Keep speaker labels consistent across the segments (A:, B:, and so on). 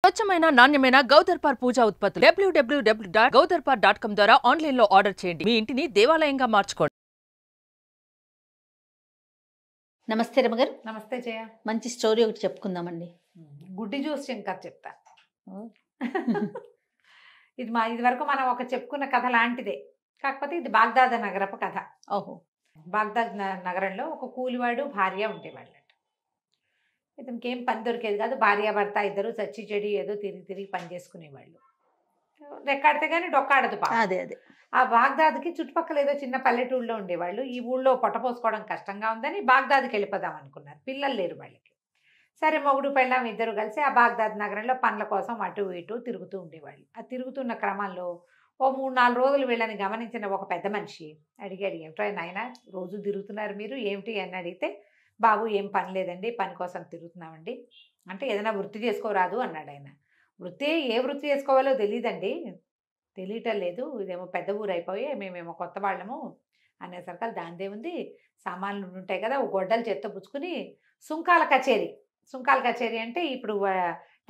A: స్వచ్ఛమైన నాణ్యమైన గౌదర్పార్ పూజా ఉత్పత్తులు www.gaudarpar.com ద్వారా ఆన్లైన్ లో ఆర్డర్ చేయండి. మీ ఇంటిని దేవాలయంగా మార్చుకోండి.
B: నమస్తే రమగారు.
C: నమస్తే జయ.
B: మంచి స్టోరీ ఒకటి చెప్పుకుందామండి.
C: గుడ్డి జోస్యం కథ చెప్తా. ఇది వరకు మనం ఒక చెప్పుకున్న కథ లాంటిదే, కాకపోతే ఇది బాగ్దాద్ నగరపు కథ.
B: ఓహో.
C: బాగ్దాద్ నగరంలో ఒక కూలివాడు భార్య ఉండేవాళ్ళట. ఇతనికి ఏం పని దొరికేది కాదు. భార్యాభర్త ఇద్దరు చచ్చి చెడి ఏదో తిరిగి పని చేసుకునేవాళ్ళు. రెక్కాడితే కానీ డొక్కాడదు పాపం.
B: అదే అదే.
C: ఆ బాగ్దాద్కి చుట్టుపక్కల ఏదో చిన్న పల్లెటూళ్ళలో ఉండేవాళ్ళు. ఈ ఊళ్ళో పొట్టపోసుకోవడం కష్టంగా ఉందని బాగ్దాద్కి వెళ్ళిపోదాం అనుకున్నారు. పిల్లలు లేరు వాళ్ళకి. సరే, మొగుడు పెళ్ళాం ఇద్దరు కలిసి ఆ బాగ్దాద్ నగరంలో పనుల కోసం అటు ఇటు తిరుగుతూ ఉండేవాళ్ళు. ఆ తిరుగుతున్న క్రమంలో ఓ 3-4 రోజులు వీళ్ళని గమనించిన ఒక పెద్ద మనిషి అడిగాడు, ఏమిటో నాయన రోజు తిరుగుతున్నారు మీరు, ఏమిటి అని అడిగితే, బాబు ఏం పని లేదండి, పని కోసం తిరుగుతున్నామండి అంటే, ఏదైనా వృత్తి చేసుకోరాదు అన్నాడు ఆయన. ఏ వృత్తి చేసుకోవాలో తెలియదండి, తెలియటం లేదు, ఇదేమో పెద్ద ఊరు అయిపోయి మేమేమో కొత్త వాళ్ళము అనేసరికి దానిదే ఉంది, సామాన్లు ఉంటాయి కదా, గొడ్డలు చెత్త పుచ్చుకుని సుంకాల కచేరీ అంటే ఇప్పుడు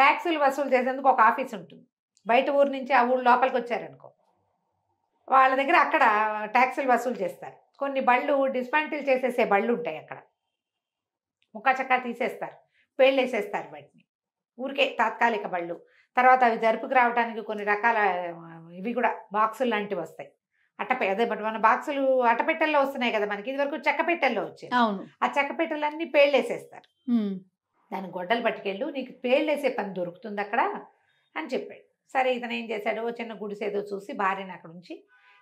C: ట్యాక్సులు వసూలు చేసేందుకు ఒక ఆఫీస్ ఉంటుంది. బయట ఊరు నుంచి ఆ ఊరు లోపలికి వచ్చారనుకో, వాళ్ళ దగ్గర అక్కడ ట్యాక్సులు వసూలు చేస్తారు. కొన్ని బళ్ళు డిస్మాంటిల్ చేసేసే బళ్ళు ఉంటాయి, అక్కడ ముక్కచక్కా తీసేస్తారు, పేళ్ళేసేస్తారు వాటిని, ఊరికే తాత్కాలిక బళ్ళు. తర్వాత అవి జరుపుకు రావడానికి కొన్ని రకాల ఇవి కూడా బాక్సులు లాంటివి వస్తాయి. అదే మన బాక్సులు అట్టపెట్టెల్లో వస్తున్నాయి కదా మనకి, ఇది వరకు చెక్క పెట్టెల్లో వచ్చాయి.
B: అవును.
C: ఆ చెక్క పెట్టెలన్నీ పేళ్ళేసేస్తారు. దాని గొడ్డలు పట్టుకెళ్ళు, నీకు పేళ్ళేసే పని దొరుకుతుంది అక్కడ అని చెప్పాడు. సరే, ఇతను ఏం చేశాడు, చిన్న గుడిసేదో చూసి భార్యను అక్కడ ఉంచి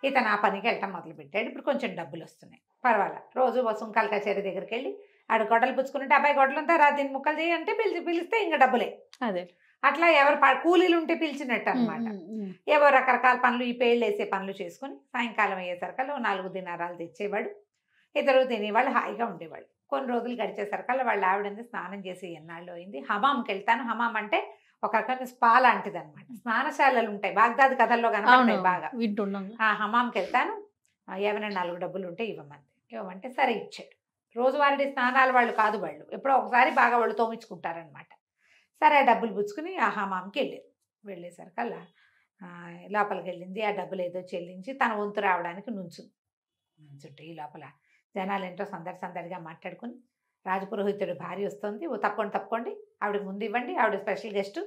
C: ఇతను ఆ పనికి వెళ్ళటం మొదలుపెట్టాడు. ఇప్పుడు కొంచెం డబ్బులు వస్తున్నాయి, పర్వాలా. రోజు సుంకాల కచేరీ దగ్గరికి వెళ్ళి ఆడ గొడ్డలు పుచ్చుకుంటే, అబ్బాయి గొడ్డలంతా రా దీన్ని ముక్కలు చేయి అంటే పిలిస్తే ఇంకా డబ్బులే.
B: అదే
C: అట్లా ఎవరు కూలీలు ఉంటే పిలిచినట్టు అనమాట. ఏవో రకరకాల పనులు, ఈ పేళ్ళు వేసే పనులు చేసుకుని సాయంకాలం అయ్యేసరికల్లా 4 దినారాలు తెచ్చేవాడు. ఇద్దరు తినేవాళ్ళు, హాయిగా ఉండేవాళ్ళు. కొన్ని రోజులు గడిచేసరికల్లా వాళ్ళ ఆవిడంది స్నానం చేసి ఎన్నాళ్ళు అయింది, హమాంకి వెళ్తాను. హమాం అంటే ఒక రకమైన స్పా లాంటిది అనమాట. స్నానశాలలు ఉంటాయి బాగ్దాద్ కథల్లో కనపడతాయి బాగా.
B: వింటున్నాం.
C: ఆ హమాంకి వెళ్తాను, ఏమైనా 4 డబ్బులు ఉంటే ఇవ్వమంటే సరే ఇచ్చాడు. రోజువారీ స్నానాలు వాళ్ళు కాదు, వాళ్ళు ఎప్పుడో ఒకసారి బాగా వాళ్ళు తోమించుకుంటారనమాట. సరే, ఆ డబ్బులు పుచ్చుకుని ఆ హమాంకి వెళ్ళేసరికల్లా లోపలికి వెళ్ళింది. ఆ డబ్బులు ఏదో చెల్లించి తన వంతు రావడానికి నుంచుంటే ఈ లోపల జనాలు ఏంటో సందడిగా మాట్లాడుకుని, రాజపురోహితుడు భార్య వస్తుంది, తప్పకోండి ఆవిడకి ముందు ఇవ్వండి, ఆవిడ స్పెషల్ గెస్ట్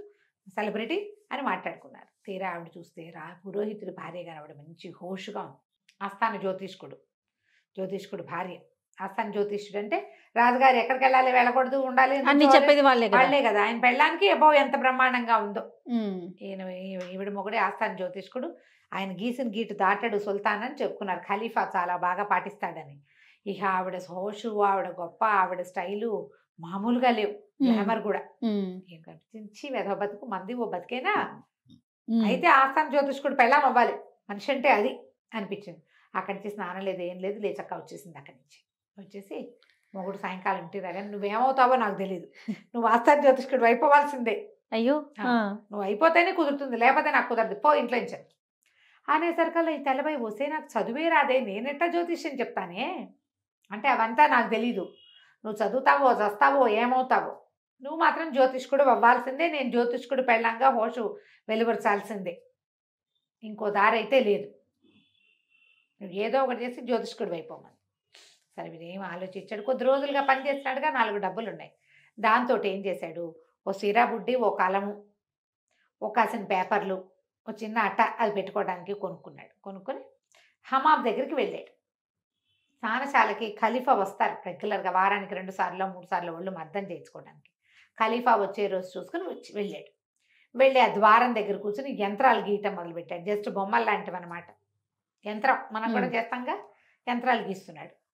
C: సెలబ్రిటీ అని మాట్లాడుకున్నారు. తీరా ఆవిడ చూస్తే పురోహితుడి భార్య కానీ ఆవిడ మంచి హోషుగా ఉంది. ఆస్థాన జ్యోతిష్కుడు భార్య. ఆస్థాన జ్యోతిష్యుడు అంటే రాజుగారు ఎక్కడికి వెళ్ళాలి, వెళ్ళకూడదు, ఉండాలి
B: అన్ని చెప్పేది వాళ్ళే
C: కదా. ఆయన పెళ్ళానికి ఎంత బ్రహ్మాండంగా ఉందో. ఈవిడ మొగుడే ఆస్థాన జ్యోతిష్కుడు. ఆయన గీసిన గీటు దాటాడు సుల్తాన్ అని చెప్పుకున్నారు. ఖలీఫా చాలా బాగా పాటిస్తాడని. ఇక ఆవిడ హోషు, ఆవిడ గొప్ప, ఆవిడ స్టైలు మామూలుగా లేవు. గ్లామర్ కూడా ఏం కనిపించి వెధవ బతుకు, మంది ఓ బతికేనా. అయితే ఆస్థాన జ్యోతిష్కుడు పెళ్ళాం అవ్వాలి మనిషి అంటే అది అనిపించింది. అక్కడి నుంచి స్నానం లేదు, ఏం లేదు, లేచక్క వచ్చేసింది. అక్కడి నుంచి వచ్చేసి మొగుడు సాయంకాలం ఇంటి దగ్గర, నువ్వేమవుతావో నాకు తెలియదు, నువ్వు ఆస్థాన జ్యోతిష్కుడు అయిపోవాల్సిందే.
B: అయ్యో,
C: నువ్వు అయిపోతేనే కుదురుతుంది, లేకపోతే నాకు కుదరదు, పో ఇంట్లో నుంచి అనేసరికల్లా ఈ తెల్లబై వస్తే, నాకు చదువే రాదే, నేనెట్టా జ్యోతిష్యం చెప్తానే అంటే, అవంతా నాకు తెలీదు, నువ్వు చదువుతావో చస్తావో ఏమవుతావో, నువ్వు మాత్రం జ్యోతిష్కుడు అవ్వాల్సిందే, నేను జ్యోతిష్కుడు పెళ్ళంగా హోషు వెలువరచాల్సిందే, ఇంకో దారి అయితే లేదు, నువ్వు ఏదో ఒకటి చేసి జ్యోతిష్కుడు అయిపోమని. సరే, వీరేం ఆలోచించాడు. కొద్ది రోజులుగా పనిచేస్తున్నాడుగా, 4 డబ్బులు ఉన్నాయి. దాంతో ఏం చేశాడు, ఓ సిరా బుడ్డి, ఓ కలము, ఓ కాసిన పేపర్లు, ఒక చిన్న అట్ట అది పెట్టుకోవడానికి కొనుక్కొని హమాం దగ్గరికి వెళ్ళాడు. స్నానశాలకి ఖలీఫా వస్తారు రెగ్యులర్గా, వారానికి 2 సార్లు 3 సార్లు ఒళ్ళు మర్దం చేయించుకోవడానికి. ఖలీఫా వచ్చే రోజు చూసుకుని వెళ్ళి ఆ ద్వారం దగ్గర కూర్చొని యంత్రాలు గీయటం మొదలుపెట్టాడు. జస్ట్ బొమ్మలు లాంటివి అనమాట. యంత్రం మనం కూడా చేస్తాంగా, యంత్రాలు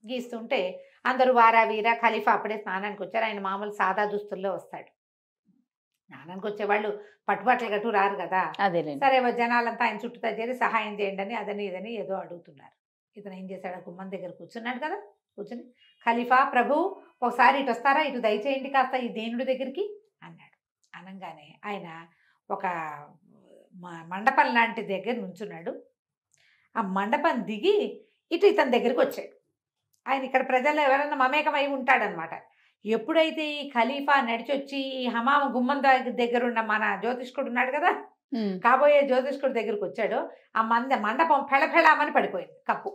C: గీస్తుంటే అందరూ వారా వీరా. ఖలీఫా అప్పుడే స్నానానికి వచ్చారు. ఆయన మామూలు సాదా దుస్తుల్లో వస్తాడు. స్నానానికి వచ్చేవాళ్ళు పట్టుబట్టలు గట్టు రారు కదా. సరే, జనాలంతా ఆయన చుట్టూ చేరి సహాయం చేయండి అని అదని ఇదని ఏదో అడుగుతున్నారు. ఇతను ఏం చేశాడు, గుమ్మం దగ్గర కూర్చున్నాడు కదా, కూర్చుని, ఖలీఫా ప్రభు ఒకసారి ఇటు వస్తారా, ఇటు దయచేయండి కాస్త ఈ దేనుడి దగ్గరికి అన్నాడు. అనగానే ఆయన ఒక మండపం లాంటి దగ్గర నుంచున్నాడు. ఆ మండపం దిగి ఇతని దగ్గరికి వచ్చాడు. ఆయన ఇక్కడ ప్రజల్లో ఎవరైనా మమేకమై ఉంటాడనమాట. ఎప్పుడైతే ఈ ఖలీఫా నడిచొచ్చి ఈ హమామ గుమ్మం దగ్గర ఉన్న మన జ్యోతిష్కుడు ఉన్నాడు కదా, కాబోయే జ్యోతిష్కుడి దగ్గరికి వచ్చాడో ఆ మండపం ఫెళఫెళామని పడిపోయింది కప్పు.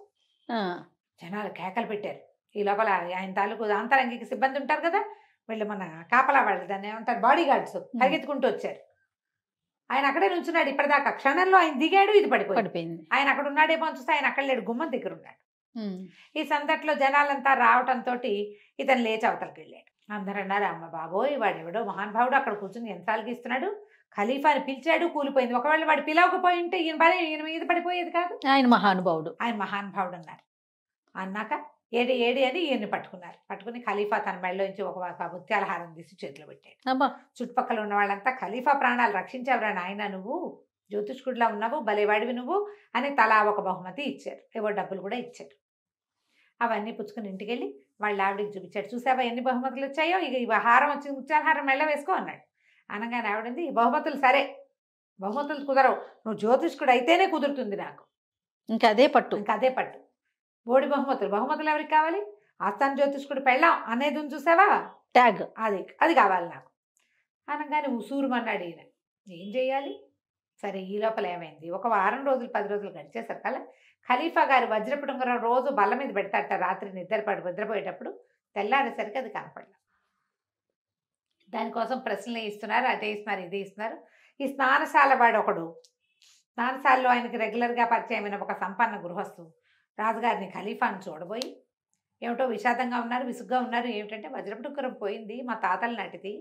C: జనాలు కేకలు పెట్టారు. ఈ లోపల ఆయన తాలూకు అంతరంగిక సిబ్బంది ఉంటారు కదా, వీళ్ళు మన కాపలా వాళ్ళు దాన్ని ఏమంటారు, బాడీ గార్డ్స్ పరిగెత్తుకుంటూ వచ్చారు. ఆయన అక్కడే నుంచున్నాడు ఇప్పటిదాకా. క్షణంలో ఆయన దిగాడు, ఇది పడిపోయింది. ఆయన అక్కడ ఉన్నాడేమో అని చూస్తే ఆయన అక్కడ లేడు, గుమ్మం దగ్గర ఉన్నాడు. ఈ సందట్లో జనాలంతా రావటంతో ఇతను లేచి అవతలకి వెళ్ళాడు. అందరూ అన్నారు, అమ్మ బాబోయ్ వాడెవడో మహానుభావుడు అక్కడ కూర్చుని యంత్రాలకి ఇస్తున్నాడు, ఖలీఫాని పిలిచాడు, కూలిపోయింది. ఒకవేళ వాడు పిలవకపోయి ఉంటే ఈయన మీద పడిపోయేది కాదు.
B: ఆయన మహానుభావుడు
C: అన్నారు. అన్నాక ఏడి ఏడి అని ఈయన్ని పట్టుకున్నారు. పట్టుకుని ఖలీఫా తన మెడలోంచి ఒక ముత్యాల హారం తీసి చేతిలో పెట్టాడు. చుట్టుపక్కల ఉన్న వాళ్ళంతా ఖలీఫా ప్రాణాలు రక్షించావురా నాయన, నువ్వు జ్యోతిష్కుడిలా ఉన్నావు, భలేవాడివి నువ్వు అని తలా ఒక బహుమతి ఇచ్చారు. ఏవో డబ్బులు కూడా ఇచ్చారు. అవన్నీ పుచ్చుకుని ఇంటికి వెళ్ళి వాళ్ళ ఆవిడికి చూపించాడు. చూసావా ఎన్ని బహుమతులు వచ్చాయో, ఇక ఇవి హారం వచ్చింది, ముత్యాల హారం మెళ్ళ వేసుకో అన్నాడు. అనగానే ఆవిడంది, ఈ బహుమతులు సరే, బహుమతులు కుదరవు, నువ్వు జ్యోతిష్కుడు అయితేనే కుదురుతుంది నాకు.
B: ఇంకా అదే పట్టు.
C: బోడి బహుమతులు ఎవరికి కావాలి? ఆస్థాన జ్యోతిష్కుడు పెళ్ళాం అనేది ఉంది చూసావా,
B: ట్యాగ్,
C: అది కావాలి నాకు అనగానే ఉసూరుమన్నాడు ఈయన. ఏం చేయాలి? సరే ఈ లోపల ఏమైంది, ఒక వారం రోజులు 10 రోజులు గడిచేసరికల్లా ఖలీఫా గారు వజ్రపు ఉంగరం రోజు బల్ల మీద పెడతాట. రాత్రి నిద్రపోయేటప్పుడు తెల్లారేసరికి అది కనపడలేదు. దానికోసం ప్రశ్నలు ఇస్తున్నారు, అదే ఇస్తున్నారు, ఇదే ఇస్తున్నారు. ఈ స్నానశాల వాడు ఒకడు, స్నానశాలలో ఆయనకి రెగ్యులర్గా పరిచయమైన ఒక సంపన్న గృహస్థు రాజుగారిని ఖలీఫాను చూడబోయి, ఏమిటో విషాదంగా ఉన్నారు, విసుగ్గా ఉన్నారు. ఏమిటంటే వజ్రపు ఉంగరం పోయింది, మా తాతల నాటిది,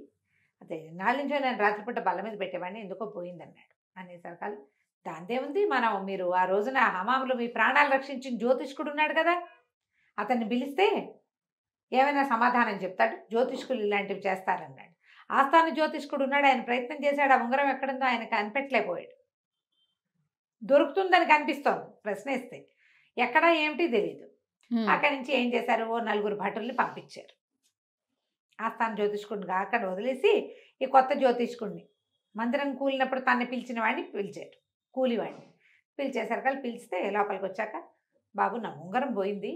C: అదే నాళ్ళ నుంచో నేను రాత్రిపూట బల్ల మీద పెట్టేవాడిని, ఎందుకో పోయిందన్నాడు. అనేసరికాలు దాందేముంది, మీరు ఆ రోజున హమాములు మీ ప్రాణాలు రక్షించిన జ్యోతిష్కుడు ఉన్నాడు కదా, అతన్ని పిలిస్తే ఏమైనా సమాధానం చెప్తాడు, జ్యోతిష్కులు ఇలాంటివి చేస్తారన్నాడు. ఆస్థాన జ్యోతిష్కుడు ఉన్నాడు, ఆయన ప్రయత్నం చేశాడు, ఆ ఉంగరం ఎక్కడుందో ఆయన కనిపెట్టలేకపోయాడు. దొరుకుతుందని కనిపిస్తోంది, ప్రశ్నిస్తే ఎక్కడా ఏమిటి తెలియదు. అక్కడి నుంచి ఏం చేశారు, ఓ 4 భటుల్ని పంపించారు. ఆస్థాన జ్యోతిష్కుడిని అక్కడ వదిలేసి ఈ కొత్త జ్యోతిష్కుడిని మందిరం కూలినప్పుడు తన్ని పిలిచిన వాడిని పిలిచారు, కూలివాడిని పిలిచేసరికి పిలిస్తే లోపలికి వచ్చాక, బాబు నా ఉంగరం పోయింది,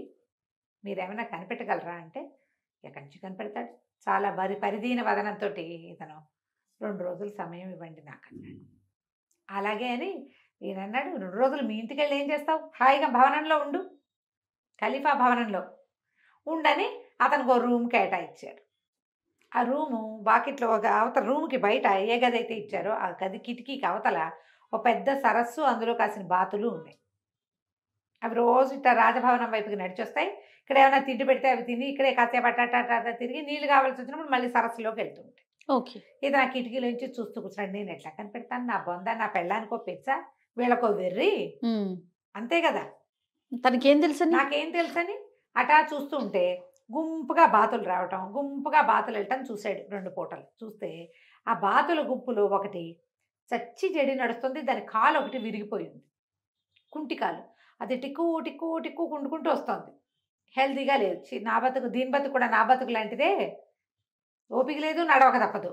C: మీరేమైనా కనిపెట్టగలరా అంటే, ఎక్కడి నుంచి కనిపెడతాడు, చాలా పరిదీన వదనంతో ఇతను 2 రోజులు సమయం ఇవ్వండి నాకు అన్నాడు. అలాగే అని ఈయన అన్నాడు, 2 రోజులు మీ ఇంటికి వెళ్ళి ఏం చేస్తావు, హాయిగా భవనంలో ఉండు, ఖలీఫా భవనంలో ఉండని అతనికి ఒక రూమ్ కేటాయించారు. ఆ రూము బాకెట్లో ఒక అవతల రూమ్కి బయట ఏ గది అయితే ఇచ్చారో ఆ గది కిటికీకి అవతల ఒక పెద్ద సరస్సు, అందులో కాసిన బాతులు ఉన్నాయి. అవి రోజు ఇట్లా రాజభవనం వైపుకి నడిచొస్తాయి. ఇక్కడ ఏమైనా తిండి పెడితే అవి తిని ఇక్కడే కాసేపు అట్ట తిరిగి నీళ్ళు కావాల్సి వచ్చినప్పుడు మళ్ళీ సరస్సులోకి వెళ్తుంటాయి.
B: ఓకే,
C: ఇది నా కిటికీలోంచి చూస్తూ కూర్చున్నాడు. నేను ఎట్లా కనిపెడతాను, నా బొంద నా పెళ్ళానికో పెచ్చా, వీళ్ళకో వెర్రి, అంతే కదా,
B: తనకేం తెలుసు,
C: నాకేం తెలుసని అటా చూస్తూ ఉంటే గుంపుగా బాతులు రావటం, గుంపుగా బాతులు వెళ్ళటం చూశాడు. 2 పూటలు చూస్తే ఆ బాతుల గుంపులో ఒకటి చచ్చి చెడి నడుస్తుంది, దాని కాలు ఒకటి విరిగిపోయింది, కుంటి కాలు. అది టిక్కు టిక్కు టిక్కు కుంటుకుంటూ వస్తుంది, హెల్తీగా లేదు. నా బతుకు దీని బతుకు కూడా నా బతుకు లాంటిదే, ఓపిక లేదు, నడవక తప్పదు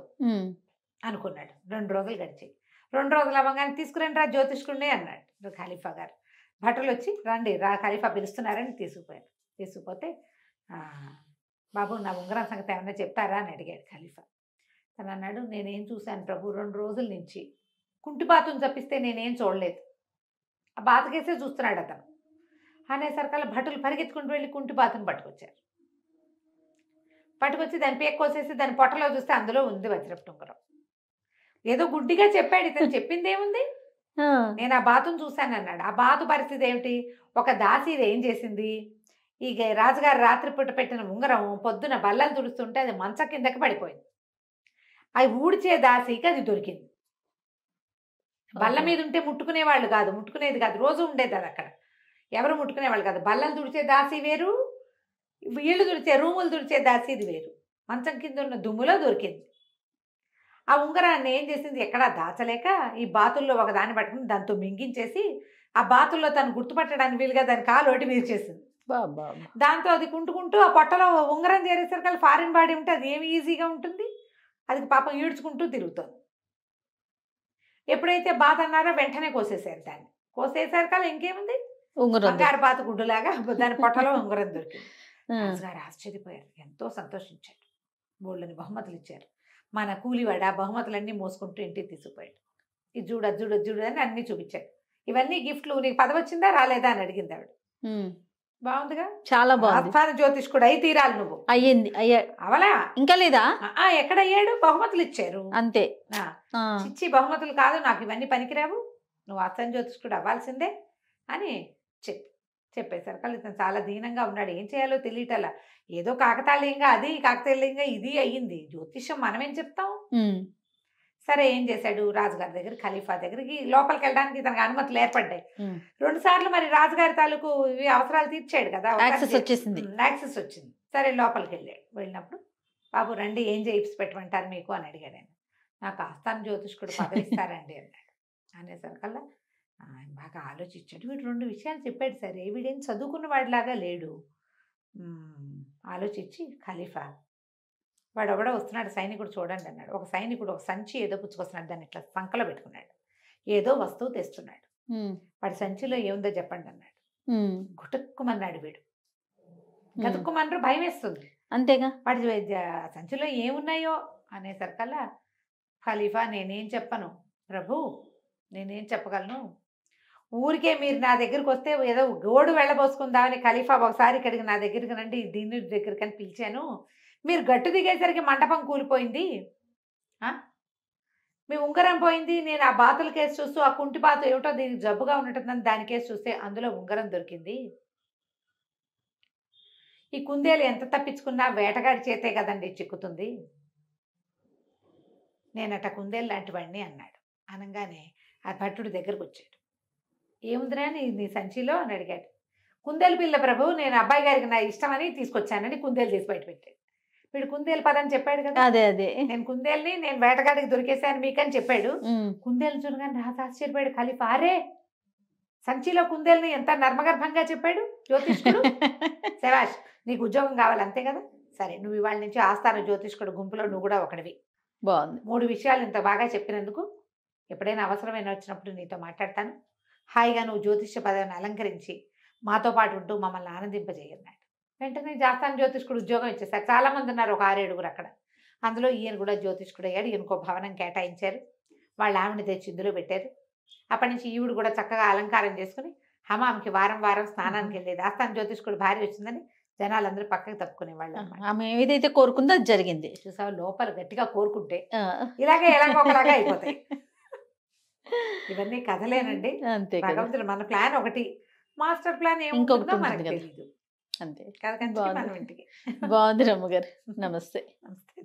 C: అనుకున్నాడు. 2 రోజులు గడిచాయి. 2 రోజులు అవ్వగానే తీసుకురండి రా జ్యోతిష్కుడినే అన్నాడు ఖలీఫా గారు. భటులు వచ్చి రండి రా ఖలీఫా పిలుస్తున్నారని తీసుకుపోయారు. తీసుకుపోతే, బాబు నా ఉంగరం సంగతి ఏమన్నా చెప్తారా అని అడిగాడు ఖలీఫా. తను అన్నాడు, నేనేం చూశాను ప్రభు, 2 రోజుల నుంచి కుంటిబాతుని తప్పిస్తే నేనేం చూడలేదు, ఆ బాతకేసే చూస్తున్నాడు అతను అనేసరికల్లా భటులు పరిగెత్తుకుంటూ వెళ్ళి కుంటిబాతుని పట్టుకొచ్చారు. పట్టుకొచ్చి దాని పేక కోసేసి దాని పొట్టలో చూస్తే అందులో ఉంది వజ్రపు ఉంగరం. ఏదో గుడ్డిగా చెప్పాడు ఇతను, చెప్పింది ఏముంది, నేను ఆ బాతును చూశాను అన్నాడు. ఆ బాతు పరిస్థితి ఏమిటి, ఒక దాసి ఏం చేసింది, ఈ రాజుగారు రాత్రిపూట పెట్టిన ఉంగరం పొద్దున బల్లలు తుడుస్తుంటే అది మంచం కిందకి పడిపోయింది. అవి ఊడ్చే దాసికి అది దొరికింది. బల్ల మీద ఉంటే ముట్టుకునేది కాదు, రోజు ఉండేది అది అక్కడ, ఎవరు ముట్టుకునేవాళ్ళు కాదు. బల్లలు తుడిచే దాసి వేరు, ఇళ్ళు తుడిచే రూములు తుడిచే దాసి ఇది వేరు. మంచం కింద ఉన్న దుమ్ములో దొరికింది. ఆ ఉంగరాన్ని ఏం చేసింది, ఎక్కడా దాచలేక ఈ బాతుల్లో ఒక దాన్ని పట్టుకుని దాంతో మింగించేసి ఆ బాతుల్లో తను గుర్తుపట్టడానికి వీలుగా దాని కాలు ఒకటి విరిచేసింది. దాంతో అది కుంటుకుంటూ ఆ పొట్టలో ఉంగరం చేరేసరికి ఫారిన్ బాడీ ఉంటే అది ఏమి ఈజీగా ఉంటుంది, అది పాపం ఈడ్చుకుంటూ తిరుగుతుంది. ఎప్పుడైతే బాత అన్నారో వెంటనే కోసేసారు దాన్ని. కోసేసరికి ఇంకేముంది, బంగారు బాత గుడ్డులాగా దాని పొట్టలో ఉంగరం దొరికింది. రాజుగారు ఆశ్చర్యపోయారు, ఎంతో సంతోషించారు. బోళ్ళని బహుమతులు ఇచ్చారు. మన కూలివాడు ఆ బహుమతులన్నీ మోసుకుంటూ ఇంటికి తీసుకుపోయాడు. ఇది చూడు అది చూడు అది చూడు అని అన్నీ చూపించాడు. ఇవన్నీ గిఫ్ట్లు, నీకు పదవి వచ్చిందా రాలేదా అని అడిగింది ఆవిడ. బాగుందిగా,
B: చాలా బాగుంది.
C: ఆస్థాన జ్యోతిష్కుడు అయి తీరాలి నువ్వు.
B: అయ్యా
C: అవలా
B: ఇంకా లేదా?
C: ఎక్కడయ్యాడు? బహుమతులు ఇచ్చారు
B: అంతే.
C: ఇచ్చి బహుమతులు కాదు నాకు ఇవన్నీ పనికిరావు, నువ్వు ఆస్థాన జ్యోతిష్కుడు అవ్వాల్సిందే అని చెప్పేసరికి ఇతను చాలా దీనంగా ఉన్నాడు. ఏం చేయాలో తెలియటలా. ఏదో కాకతాళీయంగా అది, కాకతాళీయంగా ఇది అయ్యింది. జ్యోతిష్యం మనమేం చెప్తాం. సరే ఏం చేశాడు, రాజుగారి దగ్గర ఖలీఫా దగ్గరికి లోపలికి వెళ్ళడానికి ఇతనికి అనుమతులు ఏర్పడ్డాయి. 2 సార్లు మరి రాజుగారి తాలూకు ఇవి అవసరాలు తీర్చాడు కదా,
B: యాక్సెస్ వచ్చేసింది.
C: యాక్సెస్ వచ్చింది. సరే లోపలికి వెళ్ళాడు. వెళ్ళినప్పుడు బాబు రండి ఏం చేయిప్స్ పెట్టమంటారు మీకు అని అడిగాడు ఆయన. నాకు ఆస్థాన జ్యోతిష్కుడు పదవిస్తారండి అన్నాడు. అనేసరికల్లా ఆయన బాగా ఆలోచించాడు. వీడు 2 విషయాలు చెప్పాడు. సరే వీడేం చదువుకున్న వాడిలాగా లేడు. ఆలోచించి ఖలీఫా వాడెవడో వస్తున్నాడు సైనికుడు చూడండి అన్నాడు. ఒక సైనికుడు ఒక సంచి ఏదో పుచ్చుకొస్తున్నాడు, దాన్ని ఇట్లా సంకలో పెట్టుకున్నాడు. ఏదో వస్తువు తెస్తున్నాడు. వాడి సంచిలో ఏముందో చెప్పండి అన్నాడు. గుటుక్కుమన్నాడు వీడు. గతుక్కుమన్నారు, భయం వేస్తుంది
B: అంతేగా.
C: వాడి సంచిలో ఏమున్నాయో అనేసరికల్లా ఖలీఫా నేనేం చెప్పను ప్రభు, నేనేం చెప్పగలను. ఊరికే మీరు నా దగ్గరికి వస్తే ఏదో గోడు వెళ్ళబోసుకుందామని ఖలీఫా ఒకసారి ఇక్కడికి నా దగ్గరికి రండి దీని దగ్గరికి అని పిలిచాను. మీరు గట్టు దిగేసరికి మండపం కూలిపోయింది, మీ ఉంగరం పోయింది. నేను ఆ బాతుల కేసు చూస్తూ ఆ కుంటి బాతు ఏమిటో దీనికి జబ్బుగా ఉన్నట్టుందని దాని కేసు చూస్తే అందులో ఉంగరం దొరికింది. ఈ కుందేలు ఎంత తప్పించుకున్నా వేటగాడి చేతే కదండి చిక్కుతుంది. నేనట కుందేలు లాంటి వాడిని అన్నాడు. అనగానే ఆ భట్టుడి దగ్గరకు వచ్చాడు. ఏముందిరా నీ సంచిలో అని అడిగాడు. కుందేలు పిల్ల ప్రభు, నేను అబ్బాయి గారికి నా ఇష్టమని తీసుకొచ్చానని కుందేలు తీసి బయట పెట్టాడు. వీడు కుందేలు పదని చెప్పాడు కదా,
B: అదే
C: నేను కుందేలుని నేను వేటగాడికి దొరికేశాను మీకని చెప్పాడు. కుందేలు చూడగానే రాజు ఆశ్చర్యపోయాడు. ఖలీఫా అరే సంచిలో కుందేలుని ఎంత నర్మగర్భంగా చెప్పాడు జ్యోతిష్కుడు. శభాష్, నీకు ఉద్యోగం కావాలి అంతే కదా. సరే నువ్వు ఇవాళ నుంచి ఆస్థాన జ్యోతిష్కుడు గుంపులో నువ్వు కూడా ఒకటివి.
B: బాగుంది.
C: 3 విషయాలు ఇంత బాగా చెప్పినందుకు ఎప్పుడైనా అవసరమైన వచ్చినప్పుడు నీతో మాట్లాడతాను. హాయిగా నువ్వు జ్యోతిష్య పదవిని అలంకరించి మాతో పాటు ఉంటూ మమ్మల్ని ఆనందింపజేయన్నాడు. వెంటనే ఆస్థాన జ్యోతిష్కుడు ఉద్యోగం ఇచ్చేసారు. చాలామంది ఉన్నారు, ఒక 6-7 అక్కడ. అందులో ఈయన కూడా జ్యోతిష్కుడు అయ్యాడు. ఈయనకో భవనం కేటాయించారు. వాళ్ళ ఆవిడని తెచ్చి ఇందులో పెట్టారు. అప్పటి నుంచి ఈవిడ కూడా చక్కగా అలంకారం చేసుకుని హమాంకి వారం స్నానానికి వెళ్ళేది. ఆస్థాన జ్యోతిష్కుడు భార్య వచ్చిందని జనాలందరూ పక్కకి తప్పుకునేవాళ్ళు.
B: ఆమె ఏదైతే కోరుకుందో అది జరిగింది.
C: చూసావు, లోపల గట్టిగా కోరుకుంటే ఇలాగే ఎలాగోలాగా అయిపోతాయి. ఇవన్నీ కథలేనండి.
B: అంతే.
C: భగవంతుడు మన ప్లాన్ ఒకటి, మాస్టర్ ప్లాన్ ఏముంటుందో మనకు తెలియదు.
B: అంతే.
C: కథ కంచి మనం ఇంటికి.
B: బాగుంది రమ్మ గారు. నమస్తే.
C: నమస్తే.